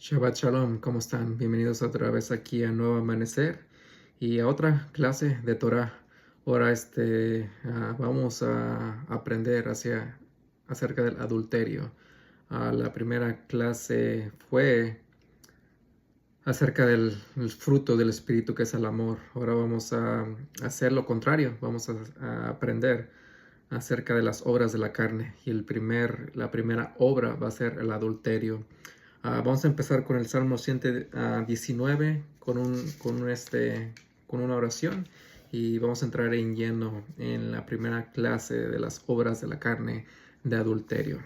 Shabbat Shalom, ¿cómo están? Bienvenidos otra vez aquí a Nuevo Amanecer y a otra clase de Torah. Ahora vamos a aprender acerca del adulterio. La primera clase fue acerca del fruto del Espíritu que es el amor. Ahora vamos a hacer lo contrario, vamos a aprender acerca de las obras de la carne y la primera obra va a ser el adulterio. Vamos a empezar con el Salmo 119 con una oración y vamos a entrar en lleno en la primera clase de las obras de la carne de adulterio.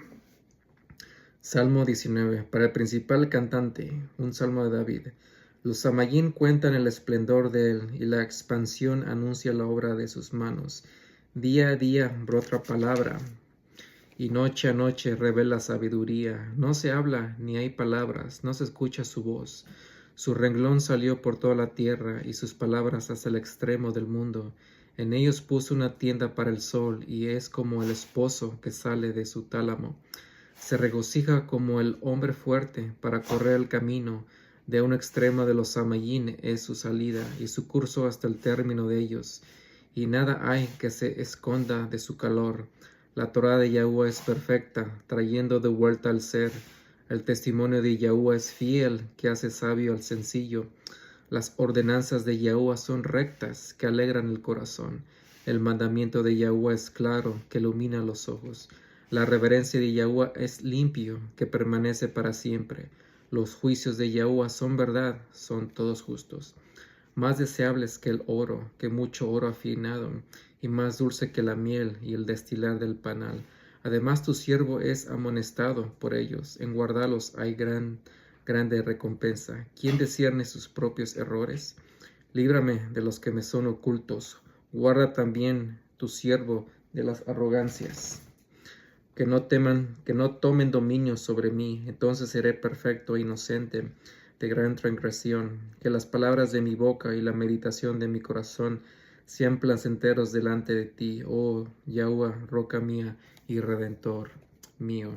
Salmo 19. Para el principal cantante, un salmo de David. Los Samayín cuentan el esplendor de él y la expansión anuncia la obra de sus manos. Día a día brota palabra y noche a noche revela sabiduría. No se habla ni hay palabras, no se escucha su voz. Su renglón salió por toda la tierra y sus palabras hasta el extremo del mundo. En ellos puso una tienda para el sol y es como el esposo que sale de su tálamo. Se regocija como el hombre fuerte para correr el camino. De un extremo de los Samayín es su salida y su curso hasta el término de ellos. Y nada hay que se esconda de su calor. La Torá de Yahuwah es perfecta, trayendo de vuelta al ser. El testimonio de Yahuwah es fiel, que hace sabio al sencillo. Las ordenanzas de Yahuwah son rectas, que alegran el corazón. El mandamiento de Yahuwah es claro, que ilumina los ojos. La reverencia de Yahuwah es limpio, que permanece para siempre. Los juicios de Yahuwah son verdad, son todos justos. Más deseables que el oro, que mucho oro afinado, y más dulce que la miel y el destilar del panal. Además tu siervo es amonestado por ellos, en guardarlos hay grande recompensa. ¿Quién discierne sus propios errores? Líbrame de los que me son ocultos. Guarda también tu siervo de las arrogancias. Que no tomen dominio sobre mí, entonces seré perfecto e inocente de gran transgresión. Que las palabras de mi boca y la meditación de mi corazón sean placenteros delante de ti, oh Yahuwah, roca mía y redentor mío.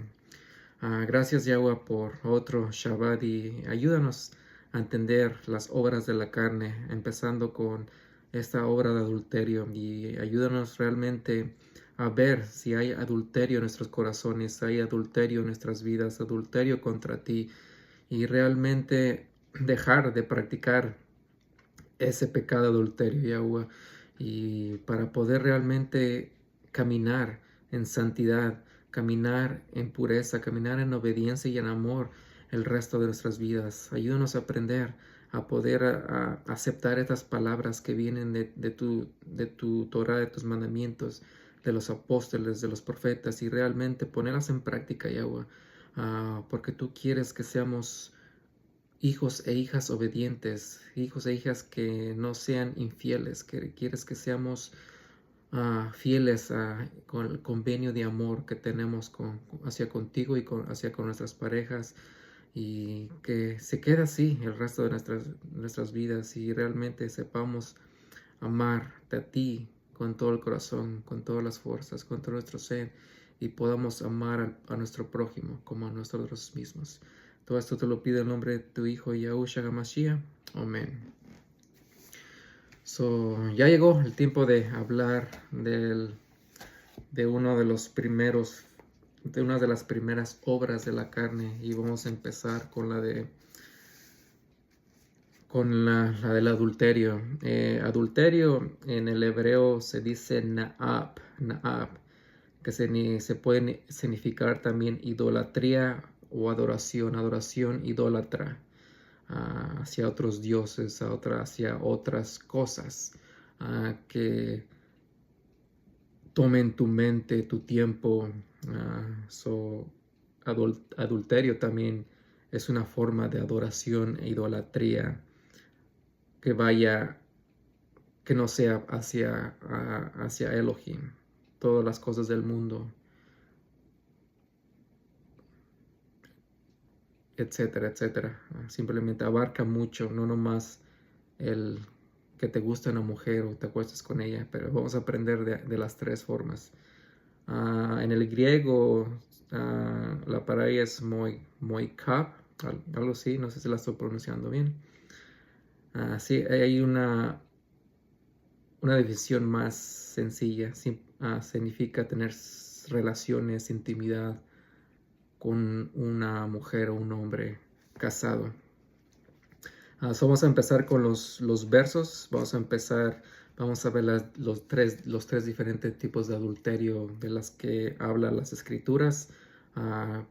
Gracias Yahuwah por otro Shabbat y ayúdanos a entender las obras de la carne, empezando con esta obra de adulterio, y ayúdanos realmente a ver si hay adulterio en nuestros corazones, si hay adulterio en nuestras vidas, adulterio contra ti, y realmente dejar de practicar ese pecado adulterio, Yahuwah, y para poder realmente caminar en santidad, caminar en pureza, caminar en obediencia y en amor el resto de nuestras vidas. Ayúdanos a aprender a poder aceptar estas palabras que vienen de tu Torah, de tus mandamientos, de los apóstoles, de los profetas, y realmente ponerlas en práctica, Yahweh, porque tú quieres que seamos hijos e hijas obedientes, hijos e hijas que no sean infieles, que quieres que seamos fieles con el convenio de amor que tenemos hacia contigo y hacia con nuestras parejas, y que se quede así el resto de nuestras vidas y realmente sepamos amarte a ti con todo el corazón, con todas las fuerzas, con todo nuestro ser, y podamos amar a nuestro prójimo como a nosotros mismos. Todo esto te lo pido en nombre de tu Hijo Yahushua HaMashiach. Amén. Ya llegó el tiempo de hablar de uno de los primeros, de una de las primeras obras de la carne, y vamos a empezar con la del adulterio. Adulterio en el hebreo se dice na'ab, que se puede significar también idolatría o adoración idólatra hacia otros dioses, hacia otras cosas que tomen tu mente, tu tiempo. Adulterio también es una forma de adoración e idolatría que no sea hacia Elohim, todas las cosas del mundo, etcétera, etcétera. Simplemente abarca mucho, no nomás el que te gusta una mujer o te acuestes con ella, pero vamos a aprender de las tres formas. En el griego, la palabra es moikab, algo así, no sé si la estoy pronunciando bien. Sí, hay una definición más sencilla. Significa tener relaciones, intimidad con una mujer o un hombre casado. Vamos a empezar con los versos. Vamos a ver los tres diferentes tipos de adulterio de las que hablan las escrituras.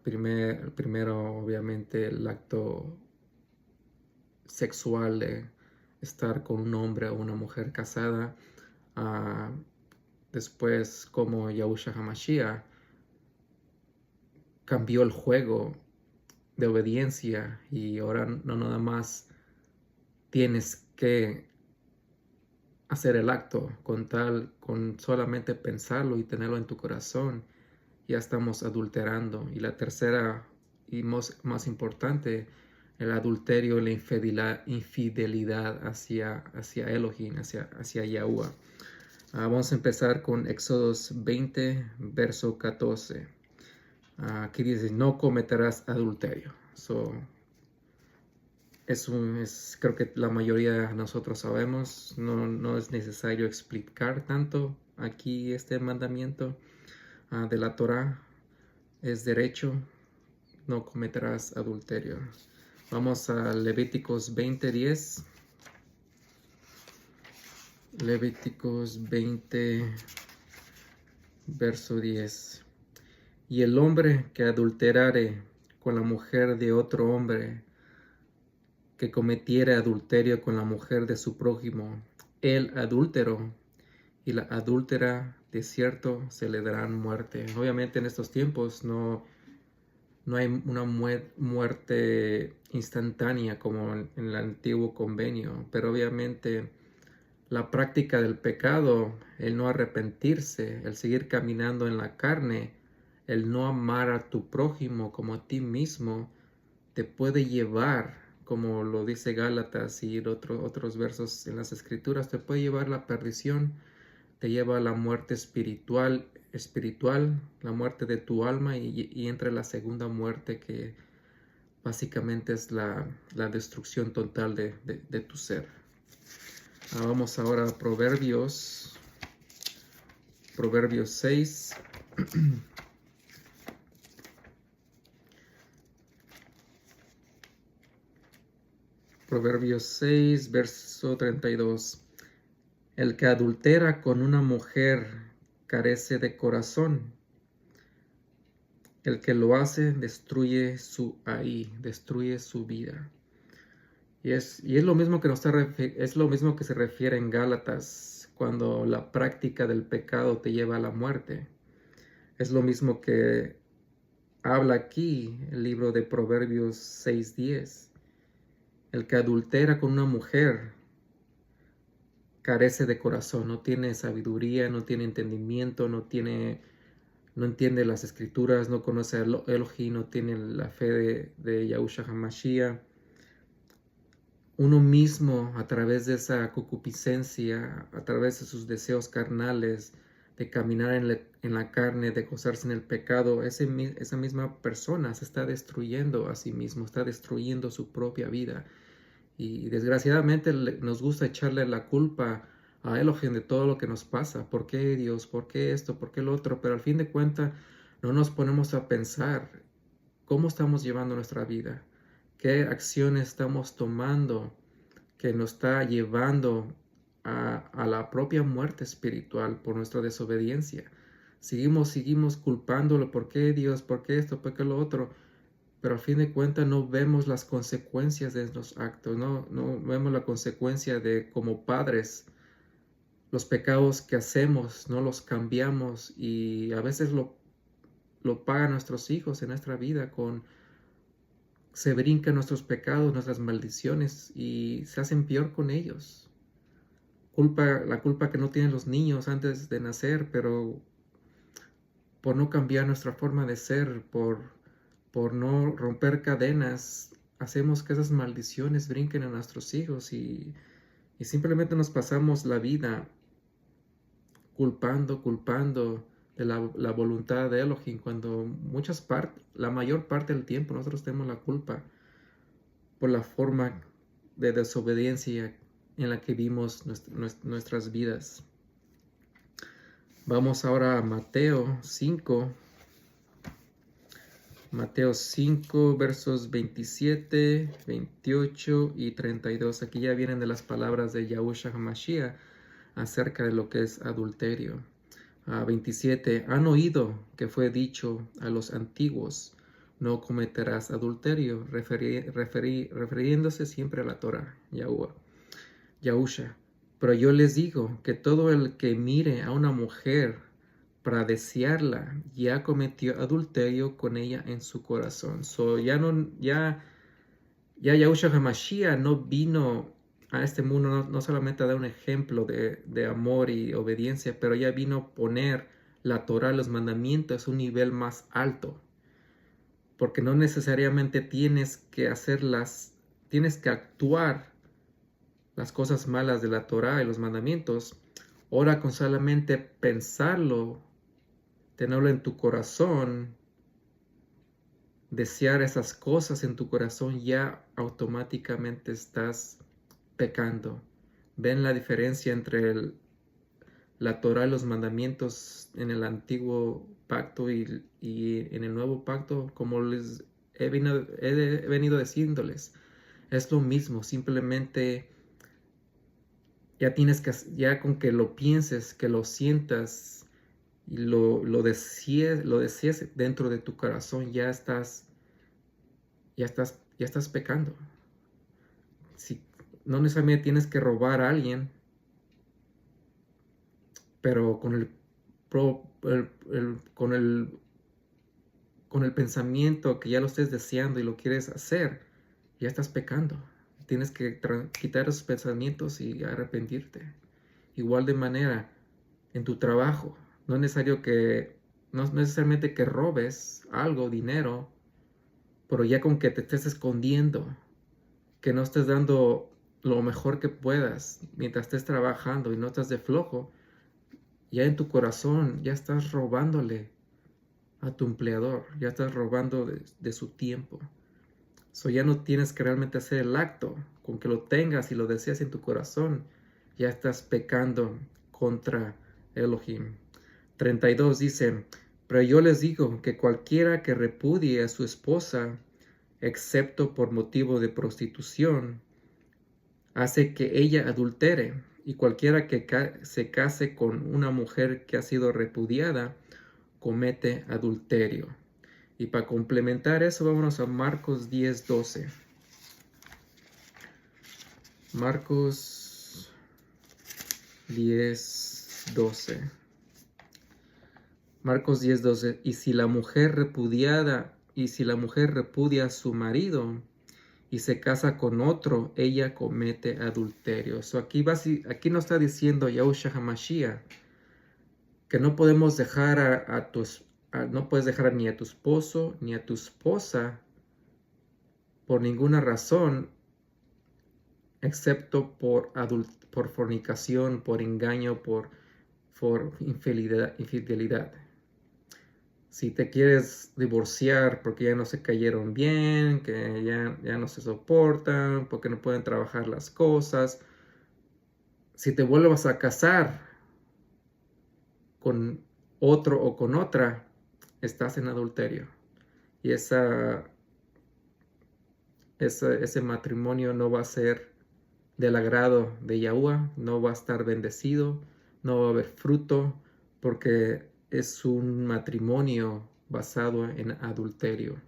Primero, obviamente, el acto sexual de estar con un hombre o una mujer casada. Después, como Yahushua HaMashiach cambió el juego de obediencia y ahora no nada más tienes que hacer el acto con solamente pensarlo y tenerlo en tu corazón, ya estamos adulterando. Y la tercera y más importante, el adulterio y la infidelidad hacia Elohim, hacia Yahuwah. Vamos a empezar con Éxodos 20, verso 14. Aquí dice, no cometerás adulterio. Creo que la mayoría de nosotros sabemos, no es necesario explicar tanto aquí este mandamiento de la Torá. Es derecho, no cometerás adulterio. Vamos a Levíticos 20:10. Levíticos 20, verso 10. Y el hombre que adulterare con la mujer de otro hombre, que cometiere adulterio con la mujer de su prójimo, el adúltero y la adúltera, de cierto se le darán muerte. Obviamente en estos tiempos no hay una muerte instantánea como en el antiguo convenio, pero obviamente la práctica del pecado, el no arrepentirse, el seguir caminando en la carne, el no amar a tu prójimo como a ti mismo, te puede llevar, como lo dice Gálatas y otros versos en las Escrituras, te puede llevar a la perdición, te lleva a la muerte espiritual, la muerte de tu alma y entre la segunda muerte que básicamente es la destrucción total de tu ser. Vamos ahora a Proverbios 6. Proverbios 6, verso 32. El que adultera con una mujer carece de corazón. El que lo hace destruye su vida. Y es lo mismo que es lo mismo que se refiere en Gálatas, cuando la práctica del pecado te lleva a la muerte. Es lo mismo que habla aquí el libro de Proverbios 6:10. El que adultera con una mujer carece de corazón, no tiene sabiduría, no tiene entendimiento, no entiende las escrituras, no conoce a Elohim, no tiene la fe de Yahushua HaMashiach. Uno mismo, a través de esa concupiscencia, a través de sus deseos carnales, de caminar en la carne, de gozarse en el pecado, esa misma persona se está destruyendo a sí mismo, está destruyendo su propia vida. Y desgraciadamente nos gusta echarle la culpa a Elohim de todo lo que nos pasa. ¿Por qué Dios? ¿Por qué esto? ¿Por qué lo otro? Pero al fin de cuentas no nos ponemos a pensar cómo estamos llevando nuestra vida, qué acciones estamos tomando que nos está llevando a la propia muerte espiritual por nuestra desobediencia. Seguimos culpándolo. ¿Por qué Dios? ¿Por qué esto? ¿Por qué lo otro? Pero al fin de cuentas no vemos las consecuencias de nuestros actos, no vemos la consecuencia de, como padres, los pecados que hacemos, no los cambiamos y a veces lo pagan nuestros hijos en nuestra vida se brincan nuestros pecados, nuestras maldiciones y se hacen peor con ellos. La culpa que no tienen los niños antes de nacer, pero por no cambiar nuestra forma de ser, por no romper cadenas, hacemos que esas maldiciones brinquen a nuestros hijos y simplemente nos pasamos la vida culpando de la voluntad de Elohim, cuando la mayor parte del tiempo nosotros tenemos la culpa. por la forma de desobediencia en la que vivimos nuestras vidas. Vamos ahora a Mateo 5. Mateo 5, versos 27, 28 y 32. Aquí ya vienen de las palabras de Yahushua HaMashiach acerca de lo que es adulterio. 27. Han oído que fue dicho a los antiguos, no cometerás adulterio, refiriéndose siempre a la Torah, Yahusha. Pero yo les digo que todo el que mire a una mujer para desearla, ya cometió adulterio con ella en su corazón. Ya Yahushua HaMashiach no vino a este mundo no solamente a dar un ejemplo de amor y obediencia, pero ya vino a poner la Torah, los mandamientos, a un nivel más alto. Porque no necesariamente tienes que actuar las cosas malas de la Torah y los mandamientos. Ahora con solamente pensarlo, tenerlo en tu corazón, desear esas cosas en tu corazón, ya automáticamente estás pecando. ¿Ven la diferencia entre la Torah y los mandamientos en el antiguo pacto y en el nuevo pacto? Como les he venido diciéndoles, es lo mismo, simplemente ya con que lo pienses, que lo sientas y lo desees dentro de tu corazón, ya estás pecando. No necesariamente tienes que robar a alguien, pero con el pensamiento que ya lo estés deseando y lo quieres hacer, ya estás pecando. Tienes que quitar esos pensamientos y arrepentirte. Igual de manera, en tu trabajo, no es necesariamente que robes algo, dinero, pero ya con que te estés escondiendo, que no estés dando lo mejor que puedas mientras estés trabajando y no estás de flojo, ya en tu corazón ya estás robándole a tu empleador, ya estás robando de su tiempo. Ya no tienes que realmente hacer el acto, con que lo tengas y lo deseas en tu corazón, ya estás pecando contra Elohim. 32 dice, pero yo les digo que cualquiera que repudie a su esposa, excepto por motivo de prostitución, hace que ella adultere, y cualquiera que se case con una mujer que ha sido repudiada, comete adulterio. Y para complementar eso, vámonos a Marcos 10:12. Marcos 10:12. Marcos 10:12. Y si la mujer repudia a su marido y se casa con otro, ella comete adulterio. Aquí no está diciendo Yahushua HaMashiach que no podemos dejar no puedes dejar ni a tu esposo ni a tu esposa por ninguna razón, excepto por fornicación, por engaño, por infidelidad. Si te quieres divorciar porque ya no se cayeron bien, que ya no se soportan, porque no pueden trabajar las cosas, si te vuelvas a casar con otro o con otra, estás en adulterio. Y ese matrimonio no va a ser del agrado de Yahuwah, no va a estar bendecido, no va a haber fruto, porque es un matrimonio basado en adulterio.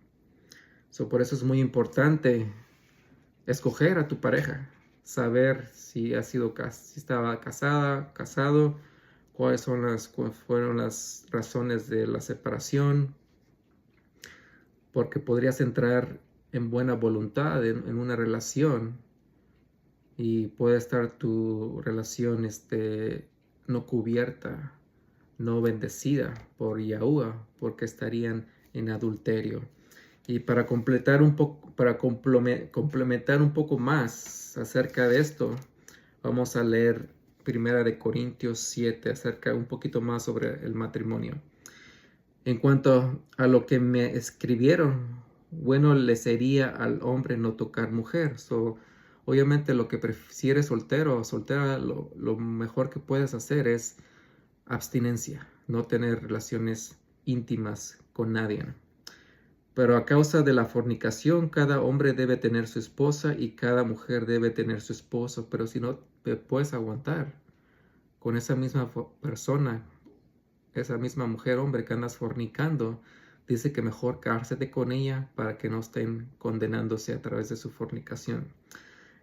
Por eso es muy importante escoger a tu pareja, saber si estaba casado, cuáles fueron las razones de la separación, porque podrías entrar en buena voluntad en una relación y puede estar tu relación no cubierta, no bendecida por Yahuwah, porque estarían en adulterio. Y para complementar un poco más acerca de esto, vamos a leer 1 Corintios 7, acerca un poquito más sobre el matrimonio. En cuanto a lo que me escribieron, bueno le sería al hombre no tocar mujer. So, obviamente lo que si eres soltero o soltera, lo mejor que puedes hacer es abstinencia, no tener relaciones íntimas con nadie. Pero a causa de la fornicación, cada hombre debe tener su esposa y cada mujer debe tener su esposo. Pero si no te puedes aguantar con esa misma persona, esa misma mujer, hombre, que andas fornicando, dice que mejor cárcete con ella para que no estén condenándose a través de su fornicación.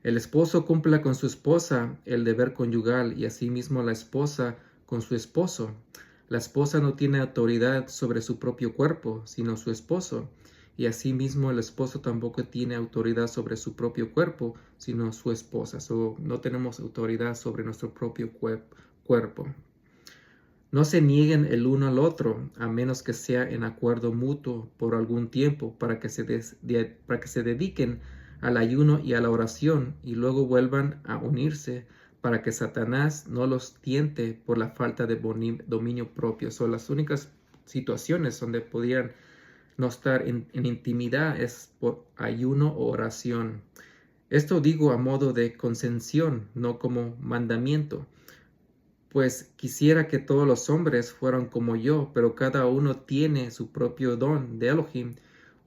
El esposo cumpla con su esposa el deber conyugal y asimismo la esposa con su esposo. La esposa no tiene autoridad sobre su propio cuerpo, sino su esposo. Y asimismo el esposo tampoco tiene autoridad sobre su propio cuerpo, sino su esposa. No tenemos autoridad sobre nuestro propio cuerpo. No se nieguen el uno al otro, a menos que sea en acuerdo mutuo por algún tiempo, para que se dediquen al ayuno y a la oración, y luego vuelvan a unirse, para que Satanás no los tiente por la falta de dominio propio. Son las únicas situaciones donde podrían no estar en intimidad es por ayuno o oración. Esto digo a modo de concesión, no como mandamiento. Pues quisiera que todos los hombres fueran como yo, pero cada uno tiene su propio don de Elohim,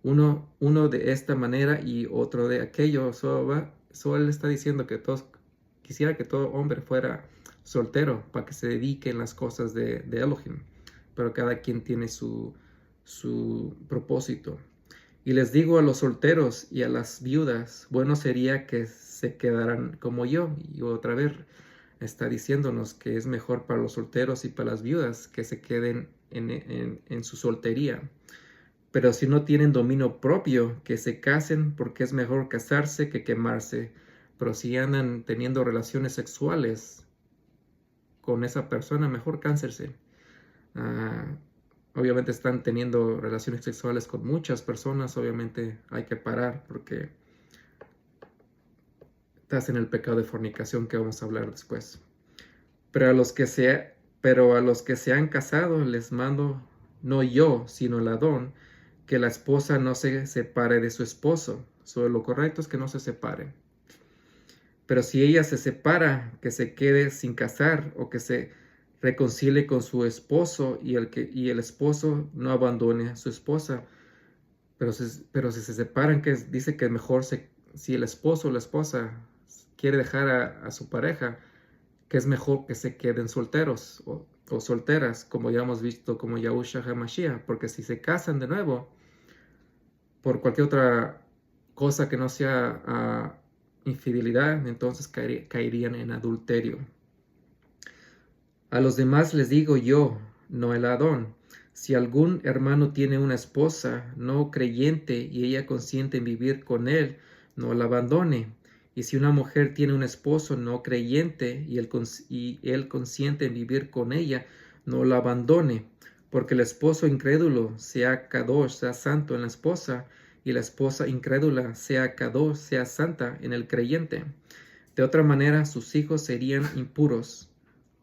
uno de esta manera y otro de aquello. Él está diciendo que quisiera que todo hombre fuera soltero para que se dedique en las cosas de Elohim, pero cada quien tiene su propósito. Y les digo a los solteros y a las viudas, bueno sería que se quedaran como yo. Y otra vez está diciéndonos que es mejor para los solteros y para las viudas que se queden en su soltería. Pero si no tienen dominio propio, que se casen, porque es mejor casarse que quemarse. Pero si andan teniendo relaciones sexuales con esa persona, mejor cáncerse. Obviamente están teniendo relaciones sexuales con muchas personas, obviamente hay que parar porque estás en el pecado de fornicación que vamos a hablar después. Pero a los que se han casado les mando, no yo, sino el Adón, que la esposa no se separe de su esposo. Lo correcto es que no se separe. Pero si ella se separa, que se quede sin casar o que se reconcilie con su esposo y el esposo no abandone a su esposa. Pero si se separan, dice que mejor si el esposo o la esposa quiere dejar a su pareja, que es mejor que se queden solteros o solteras, como ya hemos visto como Yahushua HaMashiach, porque si se casan de nuevo por cualquier otra cosa que no sea infidelidad, entonces caerían en adulterio. A los demás les digo yo, no el Adón. Si algún hermano tiene una esposa no creyente y ella consiente en vivir con él, no la abandone. Y si una mujer tiene un esposo no creyente y él consiente en vivir con ella, no la abandone. Porque el esposo incrédulo sea kadosh, sea santo en la esposa, y la esposa incrédula sea kadosh, sea santa en el creyente. De otra manera, sus hijos serían impuros,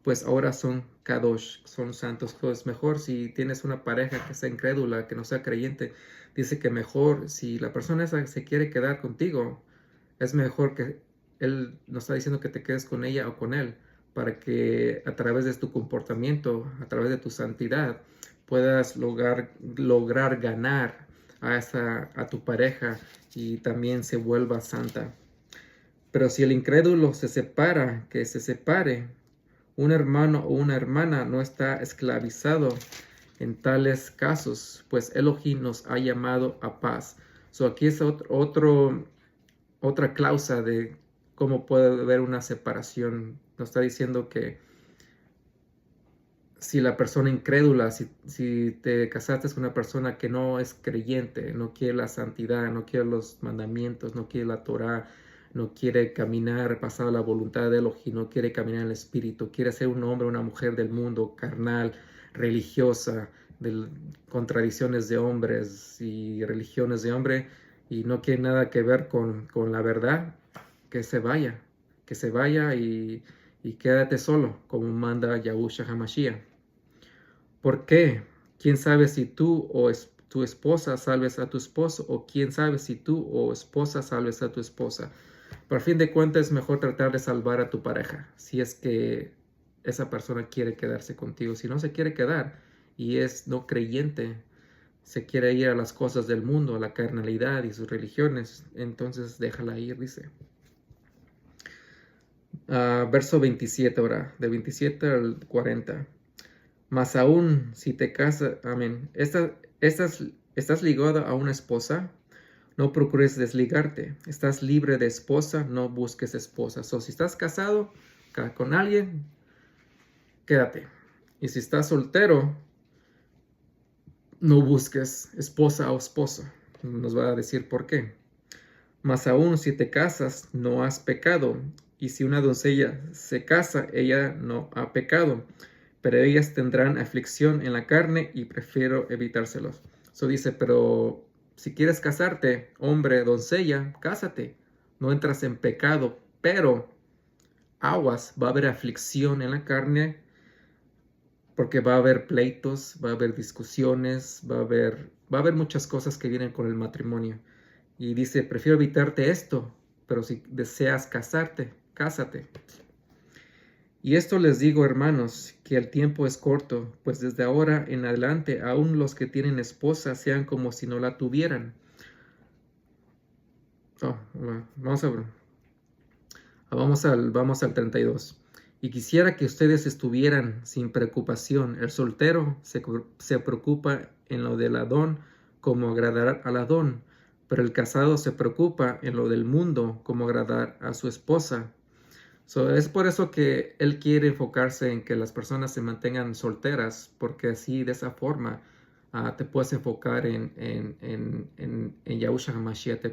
pues ahora son kadosh, son santos. Pues mejor si tienes una pareja que sea incrédula, que no sea creyente, dice que mejor si la persona esa se quiere quedar contigo, es mejor que él no está diciendo que te quedes con ella o con él, para que a través de tu comportamiento, a través de tu santidad, puedas lograr ganar a tu pareja y también se vuelva santa. Pero si el incrédulo se separa, que se separe. Un hermano o una hermana no está esclavizado en tales casos, pues Elohim nos ha llamado a paz. Aquí es otra cláusula de cómo puede haber una separación. Nos está diciendo que si la persona incrédula, si te casaste con una persona que no es creyente, no quiere la santidad, no quiere los mandamientos, no quiere la Torah, no quiere caminar pasado la voluntad de Elohim, no quiere caminar en el espíritu, quiere ser un hombre o una mujer del mundo, carnal, religiosa, con tradiciones de hombres y religiones de hombre, y no quiere nada que ver con la verdad, que se vaya y quédate solo, como manda Yahushua HaMashiach. ¿Por qué? ¿Quién sabe si tú o tu esposa salves a tu esposo, o quién sabe si tú o esposa salves a tu esposa. Por fin de cuentas es mejor tratar de salvar a tu pareja, si es que esa persona quiere quedarse contigo. Si no se quiere quedar y es no creyente, se quiere ir a las cosas del mundo, a la carnalidad y sus religiones, entonces déjala ir, dice. Verso 27 ahora, de 27 al 40. Mas aún si te casas, amén, estás ligado a una esposa, no procures desligarte. Estás libre de esposa, no busques esposa. O si estás casado con alguien, quédate. Y si estás soltero, no busques esposa o esposo. Nos va a decir por qué. Mas aún si te casas, no has pecado. Y si una doncella se casa, ella no ha pecado. Pero ellas tendrán aflicción en la carne y prefiero evitárselos. Eso dice, pero si quieres casarte, hombre, doncella, cásate. No entras en pecado, pero aguas, va a haber aflicción en la carne porque va a haber pleitos, va a haber discusiones, va a haber muchas cosas que vienen con el matrimonio. Y dice, prefiero evitarte esto, pero si deseas casarte, cásate. Y esto les digo, hermanos, que el tiempo es corto, pues desde ahora en adelante aún los que tienen esposa sean como si no la tuvieran. Vamos al 32. Y quisiera que ustedes estuvieran sin preocupación. El soltero se preocupa en lo del Adón como agradar al Adón, pero el casado se preocupa en lo del mundo como agradar a su esposa. Es por eso que él quiere enfocarse en que las personas se mantengan solteras, porque así de esa forma te puedes enfocar en Yahushua HaMashiach, te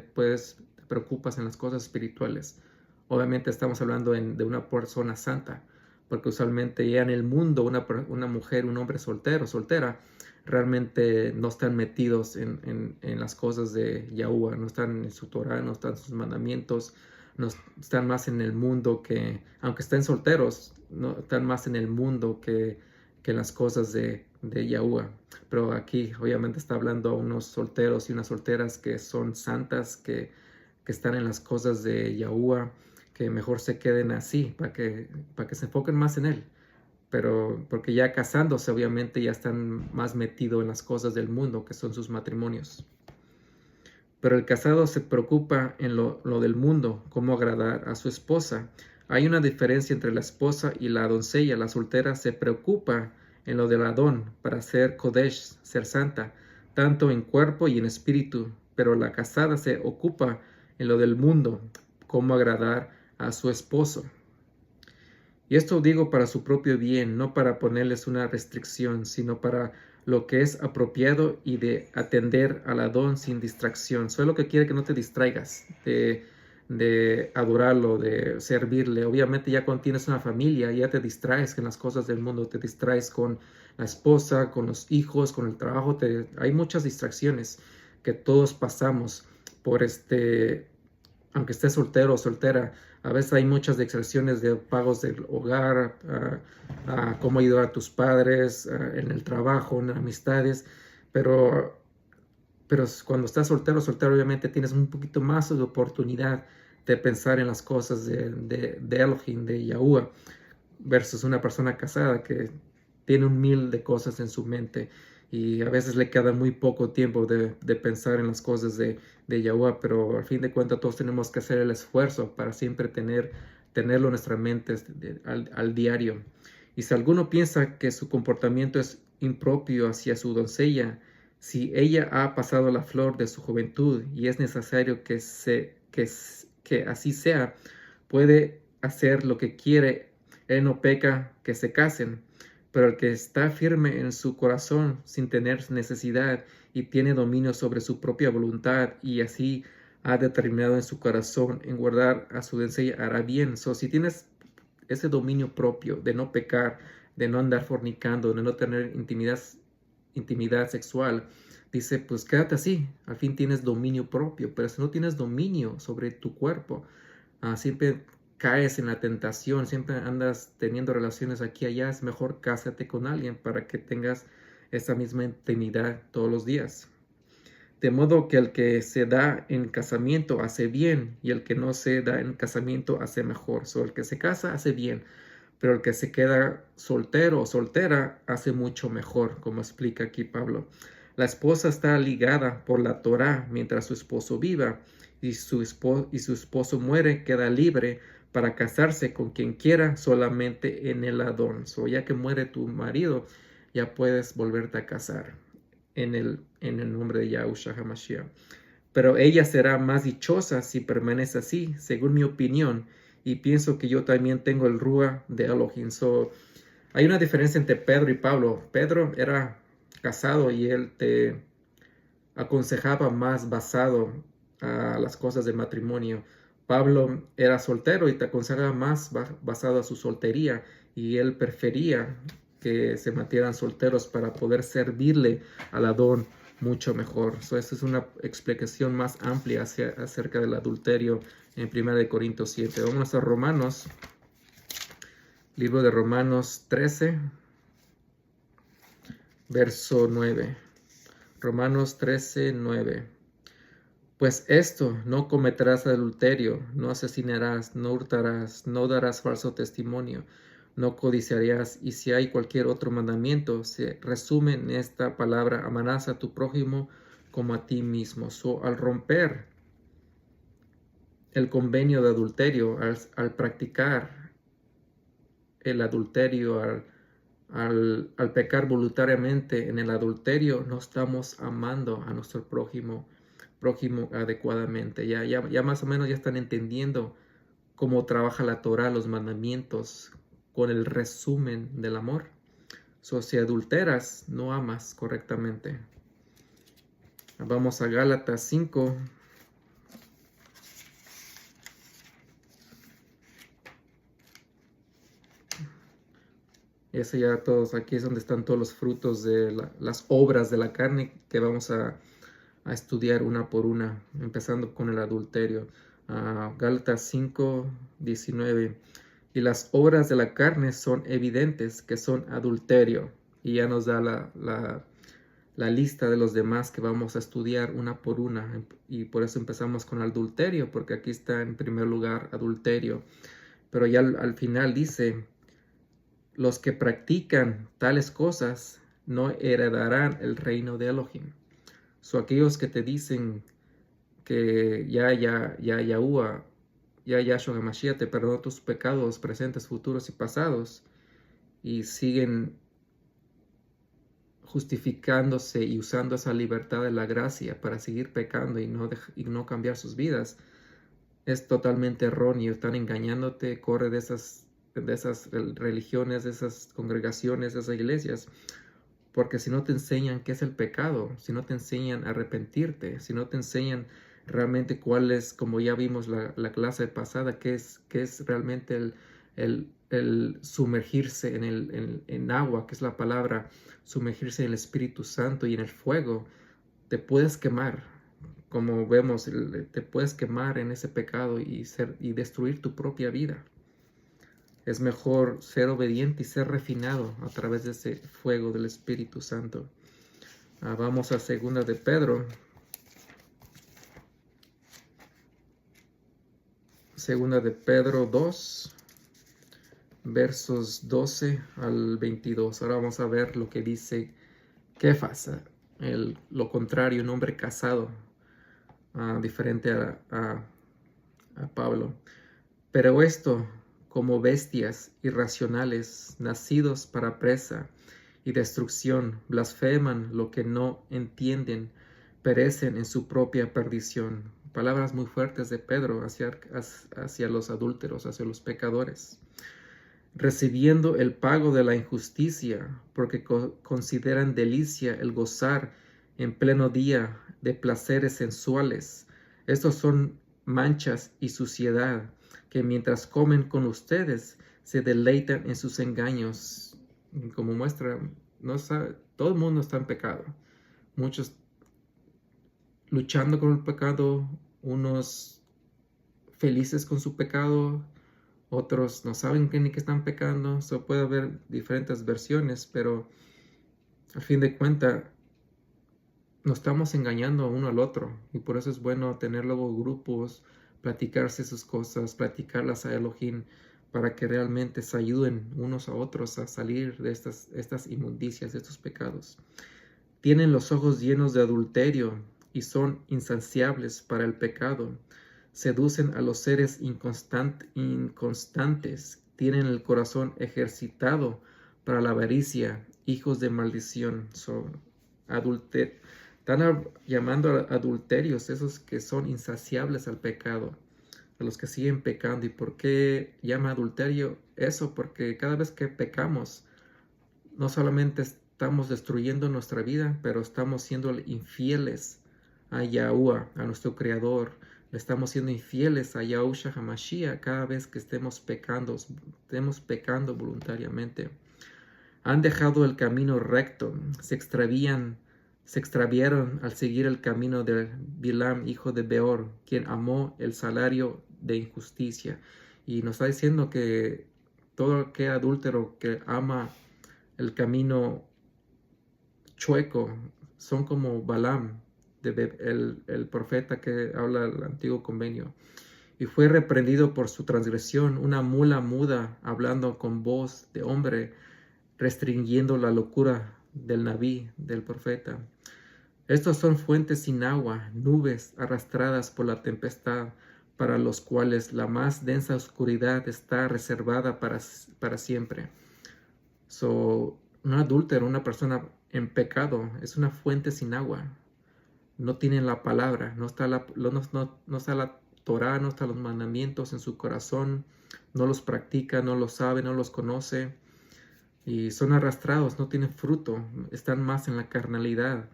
preocupas en las cosas espirituales. Obviamente estamos hablando de una persona santa, porque usualmente ya en el mundo una mujer, un hombre soltera, realmente no están metidos en las cosas de Yahuwah, no están en su Torah, no están en sus mandamientos, no están más en el mundo que, aunque estén solteros, no están más en el mundo que las cosas de Yahuwah. Pero aquí obviamente está hablando a unos solteros y unas solteras que son santas, que están en las cosas de Yahuwah, que mejor se queden así, para que se enfoquen más en él. Pero porque ya casándose obviamente ya están más metidos en las cosas del mundo, que son sus matrimonios. Pero el casado se preocupa en lo del mundo, cómo agradar a su esposa. Hay una diferencia entre la esposa y la doncella. La soltera se preocupa en lo del Adón para ser Kodesh, ser santa, tanto en cuerpo y en espíritu. Pero la casada se ocupa en lo del mundo, cómo agradar a su esposo. Y esto digo para su propio bien, no para ponerles una restricción, sino para lo que es apropiado y de atender al Adón sin distracción. Solo que quiere que no te distraigas de adorarlo, de servirle. Obviamente ya cuando tienes una familia, ya te distraes en las cosas del mundo, te distraes con la esposa, con los hijos, con el trabajo. Hay muchas distracciones que todos pasamos por aunque estés soltero o soltera. A veces hay muchas distracciones de pagos del hogar, cómo ayudar a tus padres, en el trabajo, en amistades, pero cuando estás soltero, obviamente tienes un poquito más de oportunidad de pensar en las cosas de Elohim, de Yahuwah, versus una persona casada que tiene 1000 de cosas en su mente y a veces le queda muy poco tiempo de pensar en las cosas de Yahuwah, pero al fin de cuentas todos tenemos que hacer el esfuerzo para siempre tenerlo en nuestra mente al diario. Y si alguno piensa que su comportamiento es impropio hacia su doncella, si ella ha pasado la flor de su juventud y es necesario que así sea, puede hacer lo que quiere, él no peca, que se casen. Pero el que está firme en su corazón sin tener necesidad y tiene dominio sobre su propia voluntad y así ha determinado en su corazón en guardar a su doncella hará bien. Si tienes ese dominio propio de no pecar, de no andar fornicando, de no tener intimidad sexual, dice, pues quédate así, al fin tienes dominio propio. Pero si no tienes dominio sobre tu cuerpo, siempre caes en la tentación, siempre andas teniendo relaciones aquí y allá, es mejor cásate con alguien para que tengas esa misma intimidad todos los días. De modo que el que se da en casamiento hace bien, y el que no se da en casamiento hace mejor. El que se casa hace bien, pero el que se queda soltero o soltera hace mucho mejor, como explica aquí Pablo. La esposa está ligada por la Torá mientras su esposo viva, y su esposo muere, queda libre para casarse con quien quiera solamente en el Adón. Ya que muere tu marido, ya puedes volverte a casar en el nombre de Yahushua HaMashiach. Pero ella será más dichosa si permanece así, según mi opinión, y pienso que yo también tengo el Rúa de Elohim. Hay una diferencia entre Pedro y Pablo. Pedro era casado y él te aconsejaba más basado a las cosas del matrimonio. Pablo era soltero y te aconsejaba más basado a su soltería, y él prefería que se mantuvieran solteros para poder servirle al Adón mucho mejor. Esa es una explicación más amplia acerca del adulterio en 1 Corintios 7. Vamos a Romanos, libro de Romanos 13, verso 9. Romanos 13, 9. Pues esto: no cometerás adulterio, no asesinarás, no hurtarás, no darás falso testimonio, no codiciarás, y si hay cualquier otro mandamiento, se resume en esta palabra: amarás a tu prójimo como a ti mismo. Al romper el convenio de adulterio, al practicar el adulterio, al pecar voluntariamente en el adulterio, no estamos amando a nuestro prójimo adecuadamente. Ya más o menos ya están entendiendo cómo trabaja la Torah, los mandamientos, con el resumen del amor. Si adulteras, no amas correctamente. Vamos a Gálatas 5. Ese ya todos, aquí es donde están todos los frutos de las obras de la carne que vamos a estudiar una por una, empezando con el adulterio. Gálatas 5, 19. Y las obras de la carne son evidentes, que son adulterio. Y ya nos da la lista de los demás que vamos a estudiar una por una. Y por eso empezamos con adulterio, porque aquí está en primer lugar adulterio. Pero ya al final dice: los que practican tales cosas no heredarán el reino de Elohim. Aquellos que te dicen que Yahshua HaMashiach te perdonó tus pecados presentes, futuros y pasados, y siguen justificándose y usando esa libertad de la gracia para seguir pecando y no cambiar sus vidas, es totalmente erróneo. Están engañándote. Corre de esas religiones, de esas congregaciones, de esas iglesias, porque si no te enseñan qué es el pecado, si no te enseñan a arrepentirte, si no te enseñan realmente cuál es, como ya vimos la clase pasada, qué es realmente el sumergirse en agua, que es la palabra, sumergirse en el Espíritu Santo y en el fuego, te puedes quemar. Como vemos, te puedes quemar en ese pecado y destruir tu propia vida. Es mejor ser obediente y ser refinado a través de ese fuego del Espíritu Santo. Vamos a 2 de Pedro. 2 de Pedro 2, versos 12 al 22. Ahora vamos a ver lo que dice Kefas, lo contrario, un hombre casado, diferente a Pablo. Pero esto: como bestias irracionales, nacidos para presa y destrucción, blasfeman lo que no entienden, perecen en su propia perdición. Palabras muy fuertes de Pedro hacia los adúlteros, hacia los pecadores. Recibiendo el pago de la injusticia, porque consideran delicia el gozar en pleno día de placeres sensuales. Estos son manchas y suciedad, que mientras comen con ustedes se deleitan en sus engaños. Como muestra, todo el mundo está en pecado. Muchos luchando con el pecado, unos felices con su pecado, otros no saben ni que están pecando. Puede haber diferentes versiones, pero a fin de cuentas, nos estamos engañando uno al otro. Y por eso es bueno tener luego grupos, platicarse sus cosas, platicarlas a Elohim, para que realmente se ayuden unos a otros a salir de estas inmundicias, de estos pecados. Tienen los ojos llenos de adulterio y son insaciables para el pecado. Seducen a los seres inconstantes. Tienen el corazón ejercitado para la avaricia, hijos de maldición. Están llamando a adulterios esos que son insaciables al pecado, a los que siguen pecando. ¿Y por qué llama adulterio eso? Porque cada vez que pecamos, no solamente estamos destruyendo nuestra vida, pero estamos siendo infieles a Yahuwah, a nuestro Creador. Le estamos siendo infieles a Yahushua HaMashiach cada vez que estemos pecando voluntariamente. Han dejado el camino recto, se extraviaron al seguir el camino de Bilam, hijo de Beor, quien amó el salario de injusticia. Y nos está diciendo que todo aquel adúltero que ama el camino chueco son como Balaam, el profeta que habla del antiguo convenio. Y fue reprendido por su transgresión, una mula muda hablando con voz de hombre, restringiendo la locura del Nabí, del profeta. Estos son fuentes sin agua, nubes arrastradas por la tempestad, para los cuales la más densa oscuridad está reservada para siempre. Un adúltero, una persona en pecado, es una fuente sin agua. No tienen la palabra, no está la Torah, no están los mandamientos en su corazón, no los practica, no los sabe, no los conoce. Y son arrastrados, no tienen fruto, están más en la carnalidad,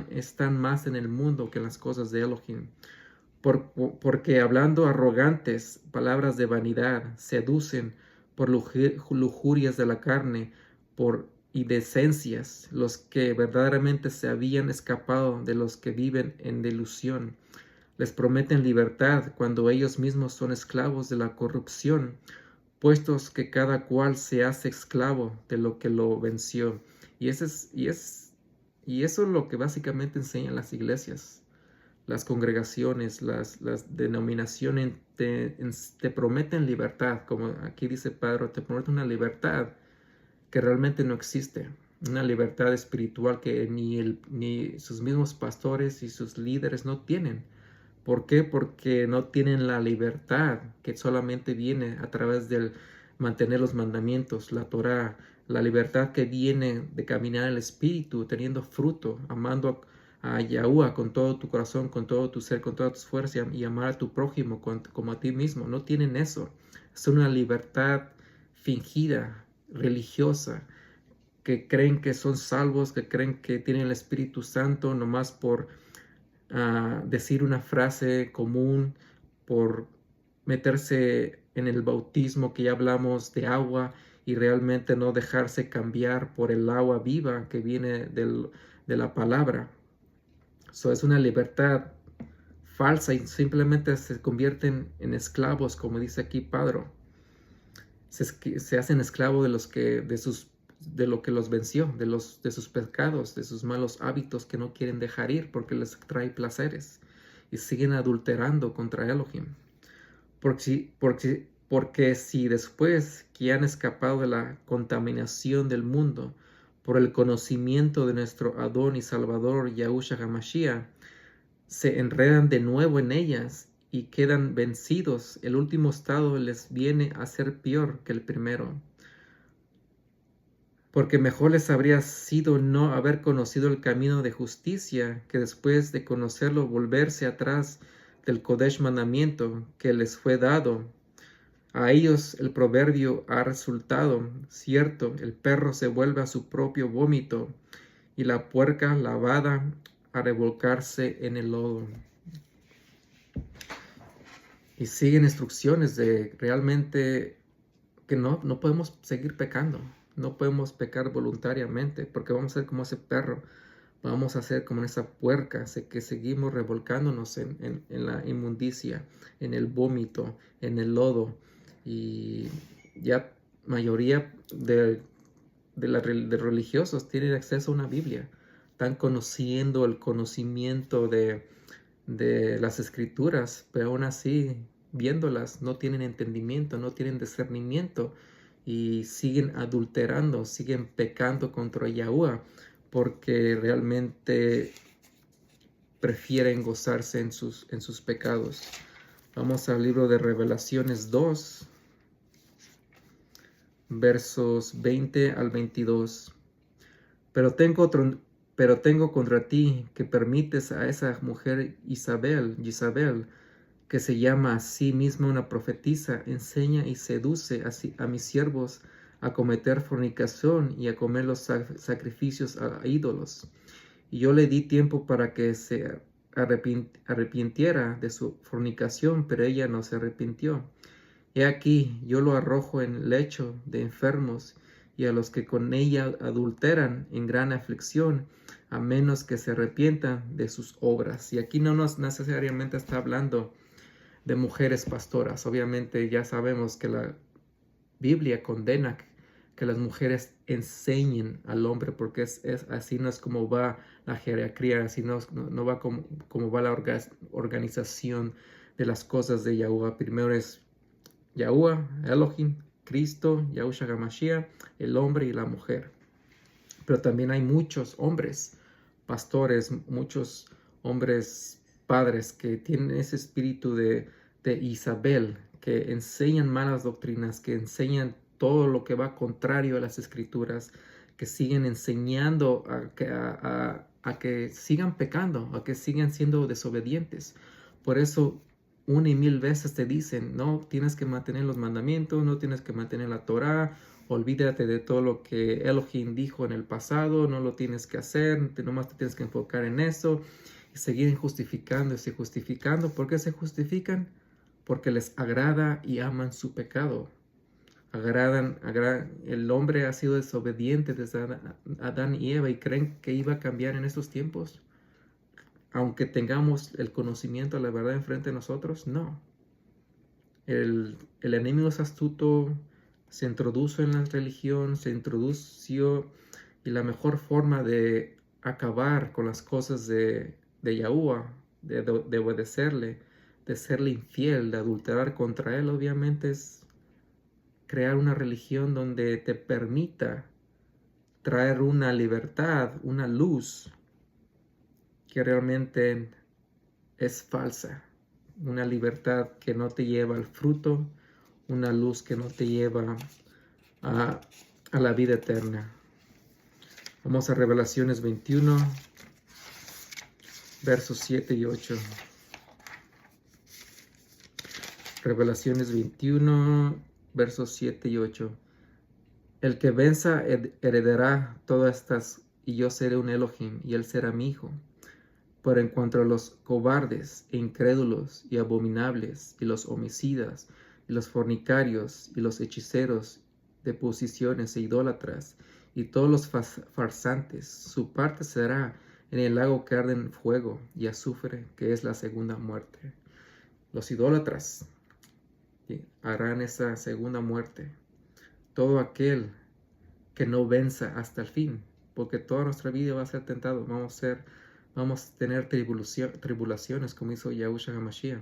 están más en el mundo que en las cosas de Elohim. Porque hablando arrogantes, palabras de vanidad, seducen por lujurias de la carne, por indecencias, los que verdaderamente se habían escapado de los que viven en delusión. Les prometen libertad cuando ellos mismos son esclavos de la corrupción, puestos que cada cual se hace esclavo de lo que lo venció. Y eso es lo que básicamente enseñan las iglesias, las congregaciones, las denominaciones. Te prometen libertad, como aquí dice Pedro, te prometen una libertad que realmente no existe, una libertad espiritual que ni sus mismos pastores y sus líderes no tienen. ¿Por qué? Porque no tienen la libertad que solamente viene a través del mantener los mandamientos, la Torah, la libertad que viene de caminar en el Espíritu, teniendo fruto, amando a Yahuwah con todo tu corazón, con todo tu ser, con todas tus fuerzas, y amar a tu prójimo como a ti mismo. No tienen eso. Es una libertad fingida, religiosa, que creen que son salvos, que creen que tienen el Espíritu Santo nomás por decir una frase común, por meterse en el bautismo que ya hablamos de agua y realmente no dejarse cambiar por el agua viva que viene de la palabra. Es una libertad falsa y simplemente se convierten en esclavos, como dice aquí Pedro. Se hacen esclavos de lo que los venció, de sus pecados, de sus malos hábitos que no quieren dejar ir porque les trae placeres y siguen adulterando contra Elohim. Porque si después que han escapado de la contaminación del mundo por el conocimiento de nuestro Adón y Salvador Yahushua HaMashiach, se enredan de nuevo en ellas y quedan vencidos, el último estado les viene a ser peor que el primero. Porque mejor les habría sido no haber conocido el camino de justicia, que después de conocerlo volverse atrás del Kodesh mandamiento que les fue dado. A ellos el proverbio ha resultado cierto: el perro se vuelve a su propio vómito y la puerca lavada a revolcarse en el lodo. Y siguen instrucciones de realmente que no podemos seguir pecando. No podemos pecar voluntariamente porque vamos a ser como ese perro. Vamos a ser como esa puerca, que seguimos revolcándonos en la inmundicia, en el vómito, en el lodo. Y ya mayoría de religiosos tienen acceso a una Biblia. están conociendo el conocimiento de las escrituras, pero aún así, viéndolas, no tienen entendimiento, no tienen discernimiento y siguen adulterando, siguen pecando contra Yahuwah porque realmente prefieren gozarse en sus pecados. Vamos al libro de Revelaciones 2, versos 20 al 22. Pero tengo contra ti que permites a esa mujer Jezabel, que se llama a sí misma una profetisa, enseña y seduce a mis siervos a cometer fornicación y a comer los sacrificios a ídolos. Y yo le di tiempo para que se arrepintiera de su fornicación, pero ella no se arrepintió. He aquí, yo lo arrojo en lecho de enfermos, y a los que con ella adulteran en gran aflicción, a menos que se arrepientan de sus obras. Y aquí no nos necesariamente está hablando de mujeres pastoras. Obviamente ya sabemos que la Biblia condena que las mujeres enseñen al hombre, porque es así no es como va la jerarquía, así no va como va la organización de las cosas de Yahuwah. Primero es Yahuwah, Elohim, Cristo, Yahushua HaMashiach, el hombre y la mujer. Pero también hay muchos hombres, pastores, muchos hombres padres que tienen ese espíritu de Isabel, que enseñan malas doctrinas, que enseñan todo lo que va contrario a las escrituras, que siguen enseñando a que sigan pecando, a que sigan siendo desobedientes. Por eso 1,000 veces te dicen, no tienes que mantener los mandamientos, no tienes que mantener la Torá, olvídate de todo lo que Elohim dijo en el pasado, no lo tienes que hacer, nomás te tienes que enfocar en eso. Y seguir justificándose, justificando. ¿Por qué se justifican? Porque les agrada y aman su pecado. El hombre ha sido desobediente desde Adán y Eva y creen que iba a cambiar en estos tiempos. Aunque tengamos el conocimiento de la verdad enfrente de nosotros, no. El enemigo es astuto, se introdujo en la religión, se introdució, y la mejor forma de acabar con las cosas de Yahuwah, de obedecerle, de serle infiel, de adulterar contra él, obviamente es crear una religión donde te permita traer una libertad, una luz que realmente es falsa, una libertad que no te lleva al fruto, una luz que no te lleva a la vida eterna. Vamos a Revelaciones 21, versos 7 y 8. Revelaciones 21, versos 7 y 8. El que venza heredará todas estas, y yo seré un Elohim, y él será mi hijo. Pero en cuanto a los cobardes e incrédulos y abominables, y los homicidas, y los fornicarios, y los hechiceros de posiciones e idólatras, y todos los farsantes, su parte será en el lago que arde en fuego y azufre, que es la segunda muerte. Los idólatras harán esa segunda muerte. Todo aquel que no venza hasta el fin, porque toda nuestra vida va a ser tentado, vamos a tener tribulaciones, como hizo Yahushua HaMashiach.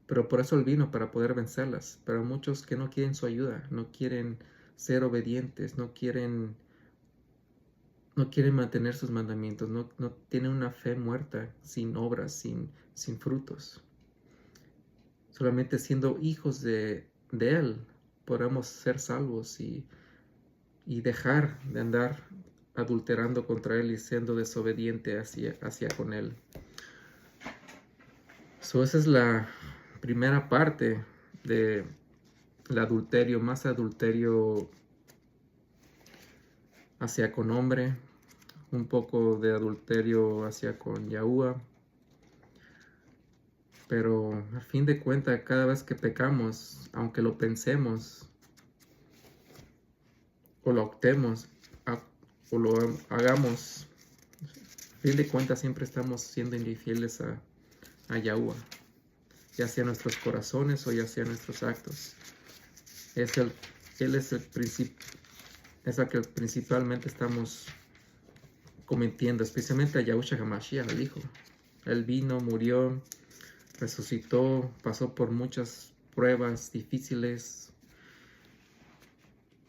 Pero por eso él vino, para poder vencerlas. Pero muchos que no quieren su ayuda, no quieren ser obedientes, no quieren mantener sus mandamientos, no tienen una fe muerta, sin obras, sin frutos. Solamente siendo hijos de él podemos ser salvos y dejar de andar adulterando contra él y siendo desobediente hacia con él. Esa es la primera parte del adulterio, más adulterio hacia con hombre, un poco de adulterio hacia con Yahuwah. Pero al fin de cuentas, cada vez que pecamos, aunque lo pensemos o lo optemos o lo hagamos, al fin de cuentas siempre estamos siendo infieles a Yahuwah, ya sea nuestros corazones o ya sea nuestros actos. Él es el principio, es el que principalmente estamos cometiendo, especialmente a Yahushua HaMashiach, el Hijo. Él vino, murió, resucitó, pasó por muchas pruebas difíciles